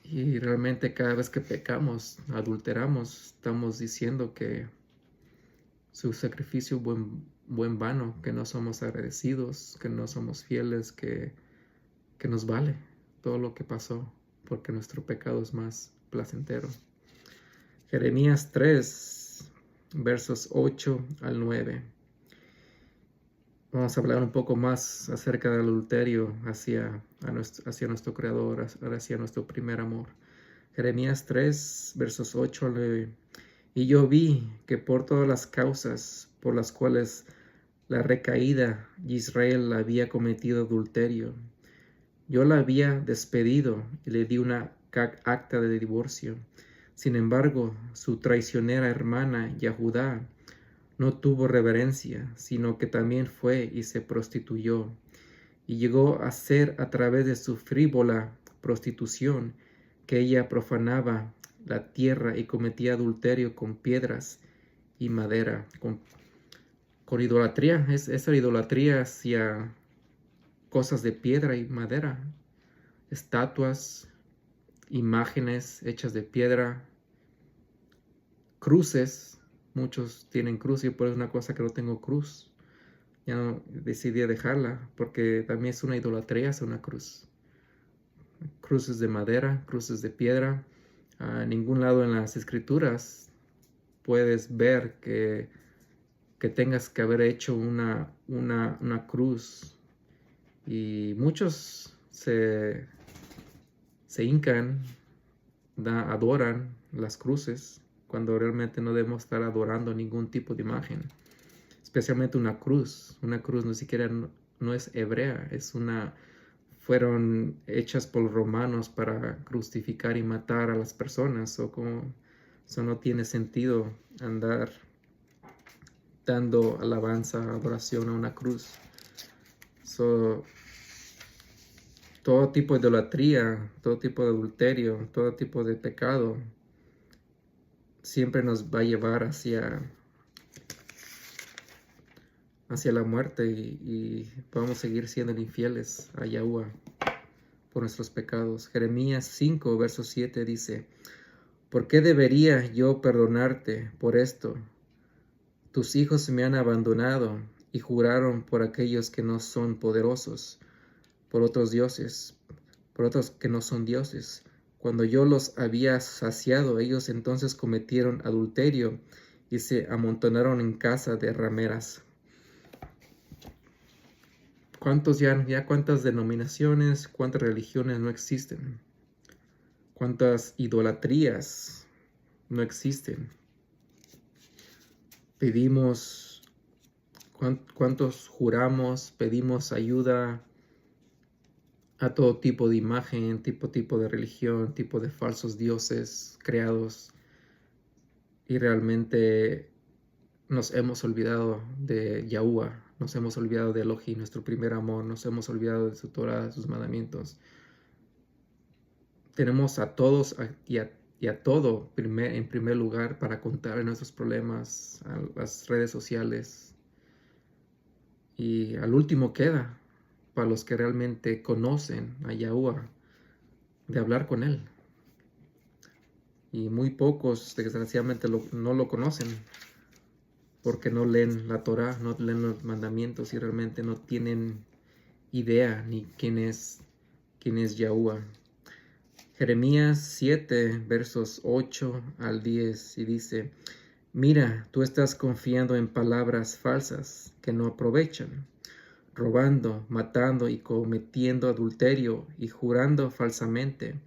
y realmente cada vez que pecamos, adulteramos, estamos diciendo que su sacrificio buen vano, que no somos agradecidos, que no somos fieles, que nos vale todo lo que pasó, porque nuestro pecado es más placentero. Jeremías 3, versos 8 al 9. Vamos a hablar un poco más acerca del adulterio hacia nuestro Creador, hacia nuestro primer amor. Jeremías 3, versos 8 al 9. Y yo vi que por todas las causas por las cuales la recaída de Israel había cometido adulterio, yo la había despedido y le di una acta de divorcio. Sin embargo, su traicionera hermana Yahudá no tuvo reverencia, sino que también fue y se prostituyó, y llegó a ser a través de su frívola prostitución que ella profanaba la tierra y cometía adulterio con piedras y madera, con idolatría. Esa idolatría hacia cosas de piedra y madera, estatuas, imágenes hechas de piedra, cruces. Muchos tienen cruz y por eso es una cosa que no tengo cruz. Ya no decidí dejarla porque también es una idolatría hacer una cruz. Cruces de madera, cruces de piedra. A ningún lado en las escrituras puedes ver que tengas que haber hecho una cruz. Y muchos se hincan, adoran las cruces, cuando realmente no debemos estar adorando ningún tipo de imagen, especialmente una cruz. Una cruz ni siquiera no es hebrea, fueron hechas por los romanos para crucificar y matar a las personas, eso no tiene sentido andar dando alabanza, adoración a una cruz. Todo tipo de idolatría, todo tipo de adulterio, todo tipo de pecado siempre nos va a llevar hacia la muerte y vamos a seguir siendo infieles a Yahuwah por nuestros pecados. Jeremías 5, verso 7 dice: ¿por qué debería yo perdonarte por esto? Tus hijos me han abandonado y juraron por aquellos que no son poderosos, por otros dioses, por otros que no son dioses. Cuando yo los había saciado, ellos entonces cometieron adulterio y se amontonaron en casa de rameras. ¿Cuántas denominaciones, cuántas religiones no existen? ¿Cuántas idolatrías no existen? Pedimos, ¿cuántos juramos? Pedimos ayuda a todo tipo de imagen, tipo de religión, tipo de falsos dioses creados, y realmente nos hemos olvidado de Yahuwah, nos hemos olvidado de Elohim, nuestro primer amor, nos hemos olvidado de su Torah, de sus mandamientos. Tenemos a todos y a todo en primer lugar para contar nuestros problemas a las redes sociales, y al último queda para los que realmente conocen a Yahuwah, de hablar con Él. Y muy pocos, desgraciadamente, no lo conocen porque no leen la Torah, no leen los mandamientos y realmente no tienen idea ni quién es Yahuwah. Jeremías 7, versos 8 al 10, y dice: mira, tú estás confiando en palabras falsas que no aprovechan, robando, matando y cometiendo adulterio y jurando falsamente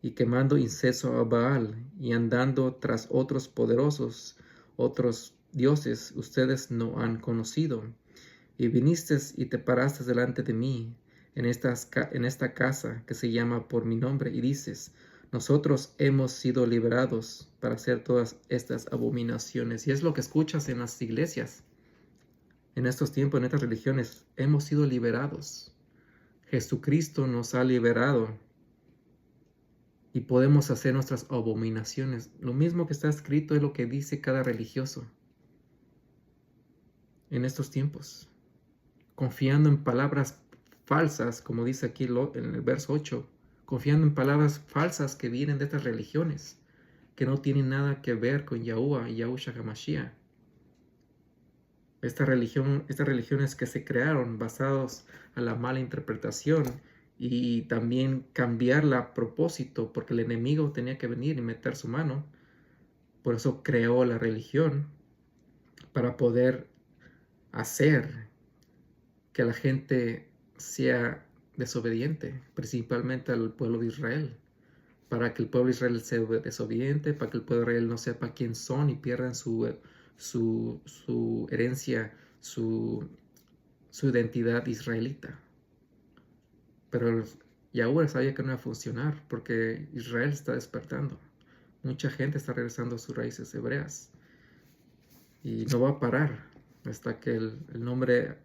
y quemando incienso a Baal y andando tras otros poderosos, otros dioses ustedes no han conocido. Y viniste y te paraste delante de mí en esta casa que se llama por mi nombre y dices: nosotros hemos sido liberados para hacer todas estas abominaciones. Y es lo que escuchas en las iglesias. En estos tiempos, en estas religiones, hemos sido liberados. Jesucristo nos ha liberado. y podemos hacer nuestras abominaciones. Lo mismo que está escrito es lo que dice cada religioso en estos tiempos, confiando en palabras falsas, como dice aquí en el verso 8, confiando en palabras falsas que vienen de estas religiones, que no tienen nada que ver con Yahuwah y Yahushua HaMashiach. Estas religiones que se crearon basados a la mala interpretación y también cambiarla a propósito, porque el enemigo tenía que venir y meter su mano. Por eso creó la religión, para poder hacer que la gente sea desobediente, principalmente al pueblo de Israel. Para que el pueblo de Israel sea desobediente, para que el pueblo de Israel no sepa quién son y pierdan su herencia, su identidad israelita. Pero Yahweh sabía que no iba a funcionar, porque Israel está despertando. Mucha gente está regresando a sus raíces hebreas. Y no va a parar hasta que el nombre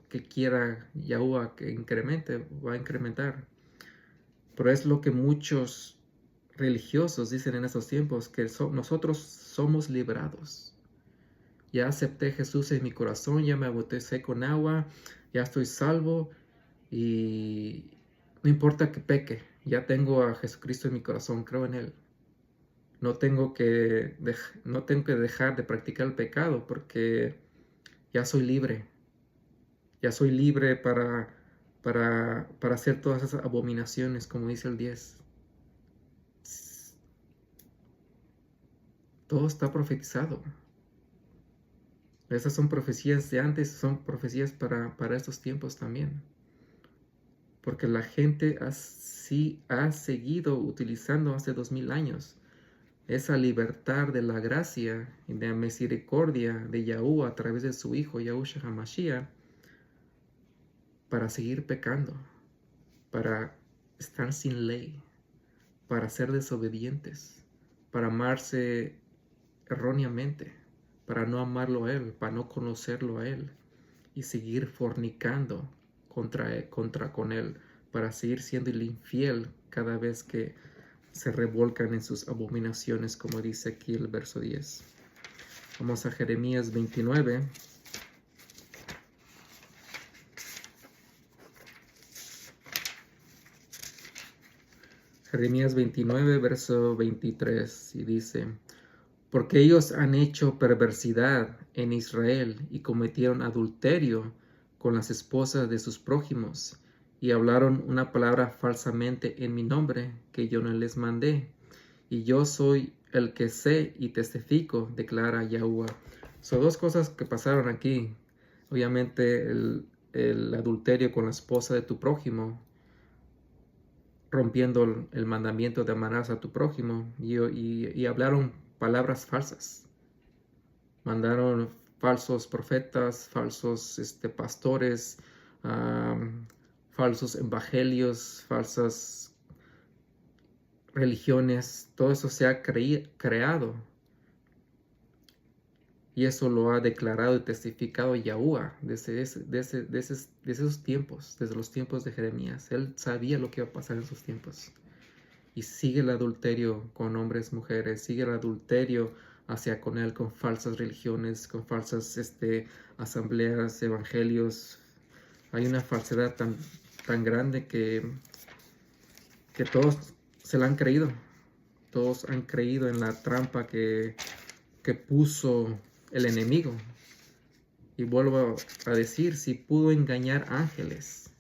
que quiera Yahuwah que incremente, va a incrementar. Pero es lo que muchos religiosos dicen en estos tiempos, que nosotros somos liberados. Ya acepté a Jesús en mi corazón, ya me bauticé con agua, ya estoy salvo y no importa que peque, ya tengo a Jesucristo en mi corazón, creo en Él. No tengo que dejar de practicar el pecado, porque ya soy libre. Ya soy libre para hacer todas esas abominaciones, como dice el 10. Todo está profetizado. Esas son profecías de antes, son profecías para estos tiempos también. Porque la gente así ha seguido utilizando hace 2000 años esa libertad de la gracia y de la misericordia de Yahuwah a través de su Hijo, Yahushua HaMashiach, para seguir pecando, para estar sin ley, para ser desobedientes, para amarse erróneamente, para no amarlo a Él, para no conocerlo a Él y seguir fornicando con Él, para seguir siendo el infiel cada vez que se revolcan en sus abominaciones, como dice aquí el verso 10. Vamos a Jeremías 29. Jeremías 29, verso 23, y dice: porque ellos han hecho perversidad en Israel y cometieron adulterio con las esposas de sus prójimos, y hablaron una palabra falsamente en mi nombre, que yo no les mandé. Y yo soy el que sé y testifico, declara Yahuwah. Son dos cosas que pasaron aquí. Obviamente el adulterio con la esposa de tu prójimo, rompiendo el mandamiento de amarás a tu prójimo, y hablaron palabras falsas. Mandaron falsos profetas, falsos pastores, falsos evangelios, falsas religiones. Todo eso se ha creado. Y eso lo ha declarado y testificado Yahuwah desde esos tiempos, desde los tiempos de Jeremías. Él sabía lo que iba a pasar en esos tiempos. Y sigue el adulterio con hombres, mujeres, sigue el adulterio hacia con él, con falsas religiones, con falsas asambleas, evangelios. Hay una falsedad tan grande que todos se la han creído. Todos han creído en la trampa que puso el enemigo. Y vuelvo a decir, si pudo engañar ángeles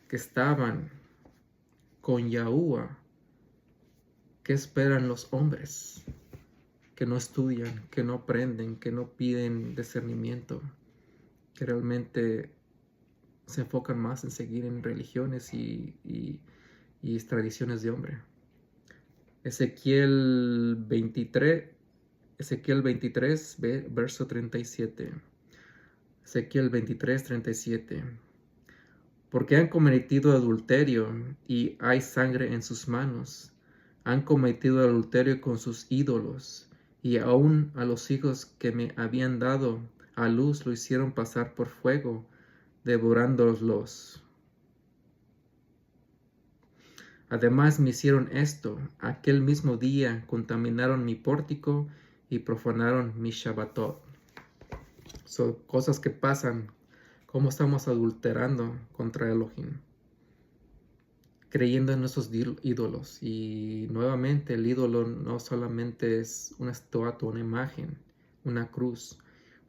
que estaban con Yahuwah, ¿qué esperan los hombres que no estudian, que no aprenden, que no piden discernimiento, que realmente se enfocan más en seguir en religiones y tradiciones de hombre? Ezequiel 23, verso 37. Ezequiel 23, 37. Porque han cometido adulterio y hay sangre en sus manos. Han cometido adulterio con sus ídolos, y aún a los hijos que me habían dado a luz lo hicieron pasar por fuego, devorándolos. Además me hicieron esto. Aquel mismo día contaminaron mi pórtico y profanaron mi Shabbatot. Son cosas que pasan. Cómo estamos adulterando contra Elohim, creyendo en nuestros ídolos. Y nuevamente el ídolo no solamente es una estatua, una imagen, una cruz.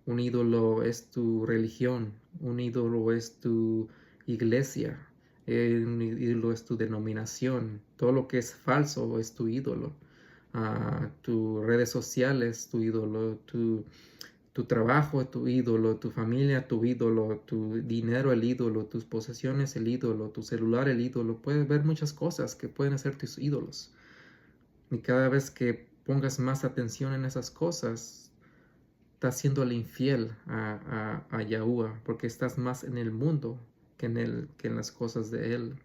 Un ídolo es tu religión, un ídolo es tu iglesia, un ídolo es tu denominación. Todo lo que es falso es tu ídolo. Tus redes sociales, tu ídolo, tu trabajo, tu ídolo, tu familia, tu ídolo, tu dinero, el ídolo, tus posesiones, el ídolo, tu celular, el ídolo. Puedes ver muchas cosas que pueden ser tus ídolos. Y cada vez que pongas más atención en esas cosas, estás siéndole infiel a Yahuwah, porque estás más en el mundo que en las cosas de Él.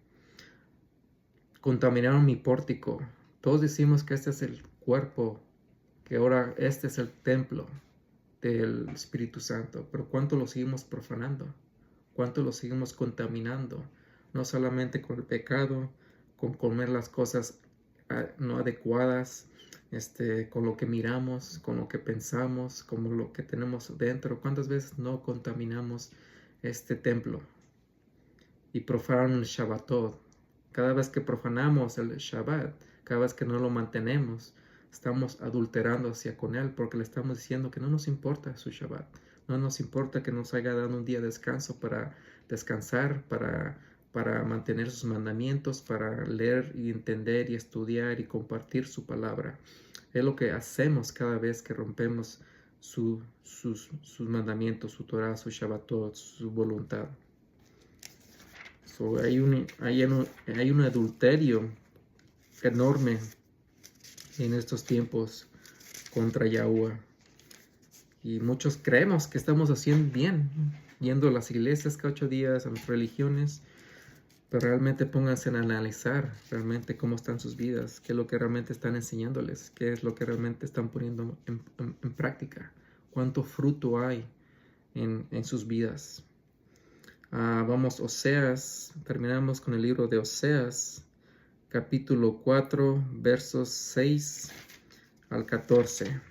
Contaminaron mi pórtico. Todos decimos que este es el cuerpo, que ahora este es el templo del Espíritu Santo, pero ¿cuánto lo seguimos profanando? ¿Cuánto lo seguimos contaminando? No solamente con el pecado, con comer las cosas no adecuadas, con lo que miramos, con lo que pensamos, con lo que tenemos dentro. ¿Cuántas veces no contaminamos este templo? Y profanan el Shabbatot. Cada vez que profanamos el Shabbat, cada vez que no lo mantenemos, estamos adulterando hacia con Él, porque le estamos diciendo que no nos importa su Shabbat. No nos importa que nos haya dado un día de descanso para descansar, para mantener sus mandamientos, para leer y entender y estudiar y compartir su palabra. Es lo que hacemos cada vez que rompemos sus mandamientos, su Torah, su Shabbatot, su voluntad. So, hay un adulterio enorme en estos tiempos contra Yahuwah. Y muchos creemos que estamos haciendo bien, yendo a las iglesias cada 8 días, a las religiones, pero realmente pónganse a analizar realmente cómo están sus vidas, qué es lo que realmente están enseñándoles, qué es lo que realmente están poniendo en práctica, cuánto fruto hay en sus vidas. Vamos, Oseas, terminamos con el libro de Oseas, capítulo 4, versos 6 al 14.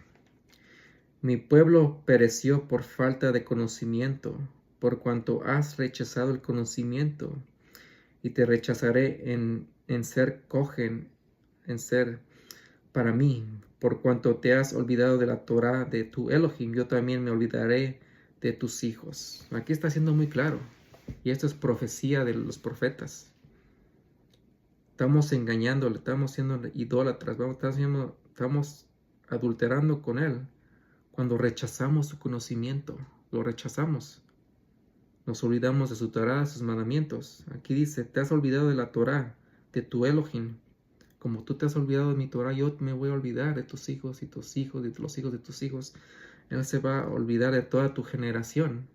Mi pueblo pereció por falta de conocimiento, por cuanto has rechazado el conocimiento, y te rechazaré en ser cohen, en ser para mí, por cuanto te has olvidado de la Torah de tu Elohim, yo también me olvidaré de tus hijos. Aquí está siendo muy claro, y esto es profecía de los profetas. Estamos engañándole, estamos siendo idólatras, estamos adulterando con Él cuando rechazamos su conocimiento, lo rechazamos. Nos olvidamos de su Torah, de sus mandamientos. Aquí dice, te has olvidado de la Torah, de tu Elohim. Como tú te has olvidado de mi Torah, yo me voy a olvidar de tus hijos y tus hijos, de los hijos de tus hijos. Él se va a olvidar de toda tu generación,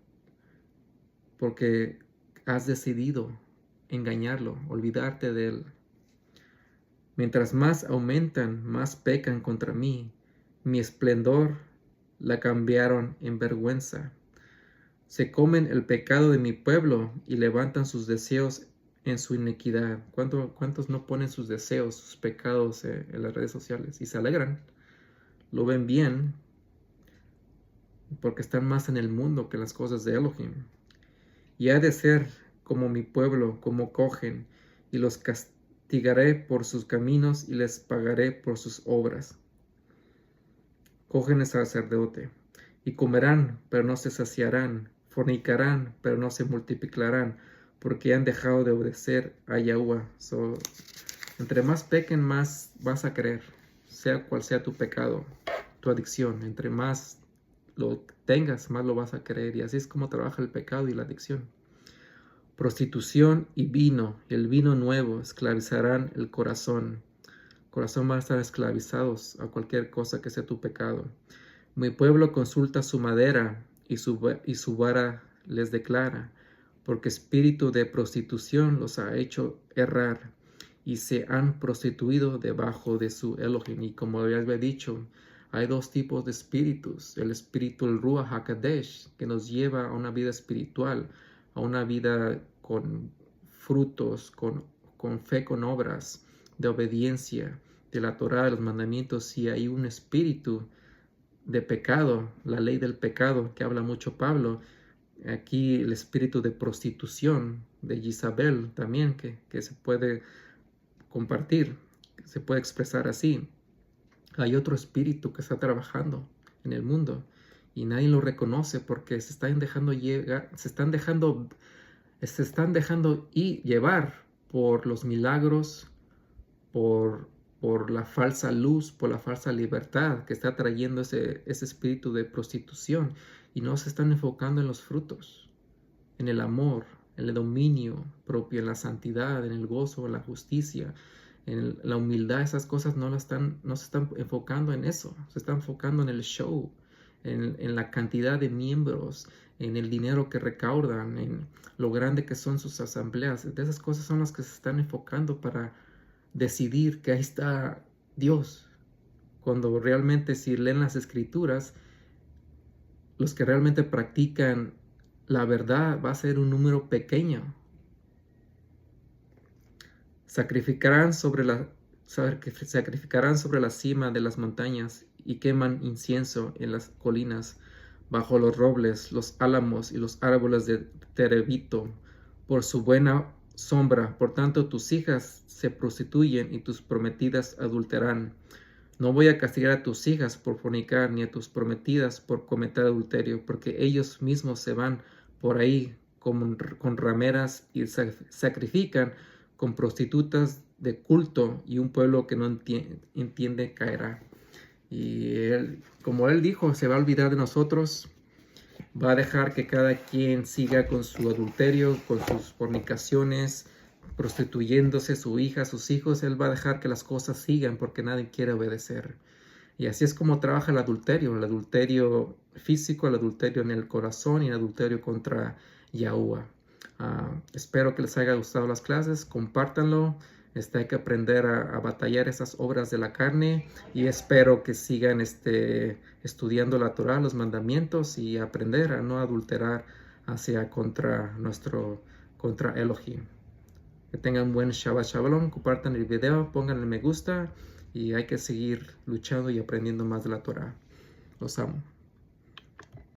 porque has decidido engañarlo, olvidarte de Él. Mientras más aumentan, más pecan contra mí. Mi esplendor la cambiaron en vergüenza. Se comen el pecado de mi pueblo y levantan sus deseos en su iniquidad. ¿Cuántos no ponen sus deseos, sus pecados en las redes sociales y se alegran? Lo ven bien porque están más en el mundo que en las cosas de Elohim. Y ha de ser como mi pueblo, como cogen, y los castigaré por sus caminos y les pagaré por sus obras. Cogen el sacerdote, y comerán, pero no se saciarán, fornicarán, pero no se multiplicarán, porque han dejado de obedecer a Yahuwah. Entre más pequen, más vas a creer, sea cual sea tu pecado, tu adicción. Entre más lo tengas, más lo vas a creer. Y así es como trabaja el pecado y la adicción. Prostitución y vino, el vino nuevo, esclavizarán el corazón. Corazón van a estar esclavizados a cualquier cosa que sea tu pecado. Mi pueblo consulta su madera y su vara les declara, porque espíritu de prostitución los ha hecho errar y se han prostituido debajo de su Elohim. Y como ya había dicho, hay dos tipos de espíritus. El espíritu, el Ruach HaKadosh, que nos lleva a una vida espiritual, a una vida con frutos, con fe, con obras, de obediencia de la Torá, de los mandamientos, si hay un espíritu de pecado, la ley del pecado que habla mucho Pablo, aquí el espíritu de prostitución de Jezabel también, que se puede compartir, que se puede expresar así. Hay otro espíritu que está trabajando en el mundo y nadie lo reconoce porque se están dejando llevar por los milagros, por la falsa luz, por la falsa libertad que está trayendo ese espíritu de prostitución, y no se están enfocando en los frutos, en el amor, en el dominio propio, en la santidad, en el gozo, en la justicia, en la humildad. Esas cosas no se están enfocando en eso, se están enfocando en el show, en la cantidad de miembros, en el dinero que recaudan, en lo grande que son sus asambleas. De esas cosas son las que se están enfocando para decidir que ahí está Dios, cuando realmente, si leen las escrituras, los que realmente practican la verdad va a ser un número pequeño. Sacrificarán sobre la cima de las montañas y queman incienso en las colinas, bajo los robles, los álamos y los árboles de terebito, por su buena sombra. Por tanto, tus hijas se prostituyen y tus prometidas adulteran. No voy a castigar a tus hijas por fornicar, ni a tus prometidas por cometer adulterio, porque ellos mismos se van por ahí con rameras y sacrifican con prostitutas de culto, y un pueblo que no entiende caerá. Y él, como él dijo, se va a olvidar de nosotros, va a dejar que cada quien siga con su adulterio, con sus fornicaciones, prostituyéndose, su hija, sus hijos. Él va a dejar que las cosas sigan porque nadie quiere obedecer. Y así es como trabaja el adulterio físico, el adulterio en el corazón y el adulterio contra Yahuwah. Espero que les haya gustado las clases, compártanlo. Hay que aprender a batallar esas obras de la carne, y espero que sigan estudiando la Torah, los mandamientos, y aprender a no adulterar contra Elohim. Que tengan buen Shabbat Shalom, compartan el video, pónganle me gusta, y hay que seguir luchando y aprendiendo más de la Torah. Los amo.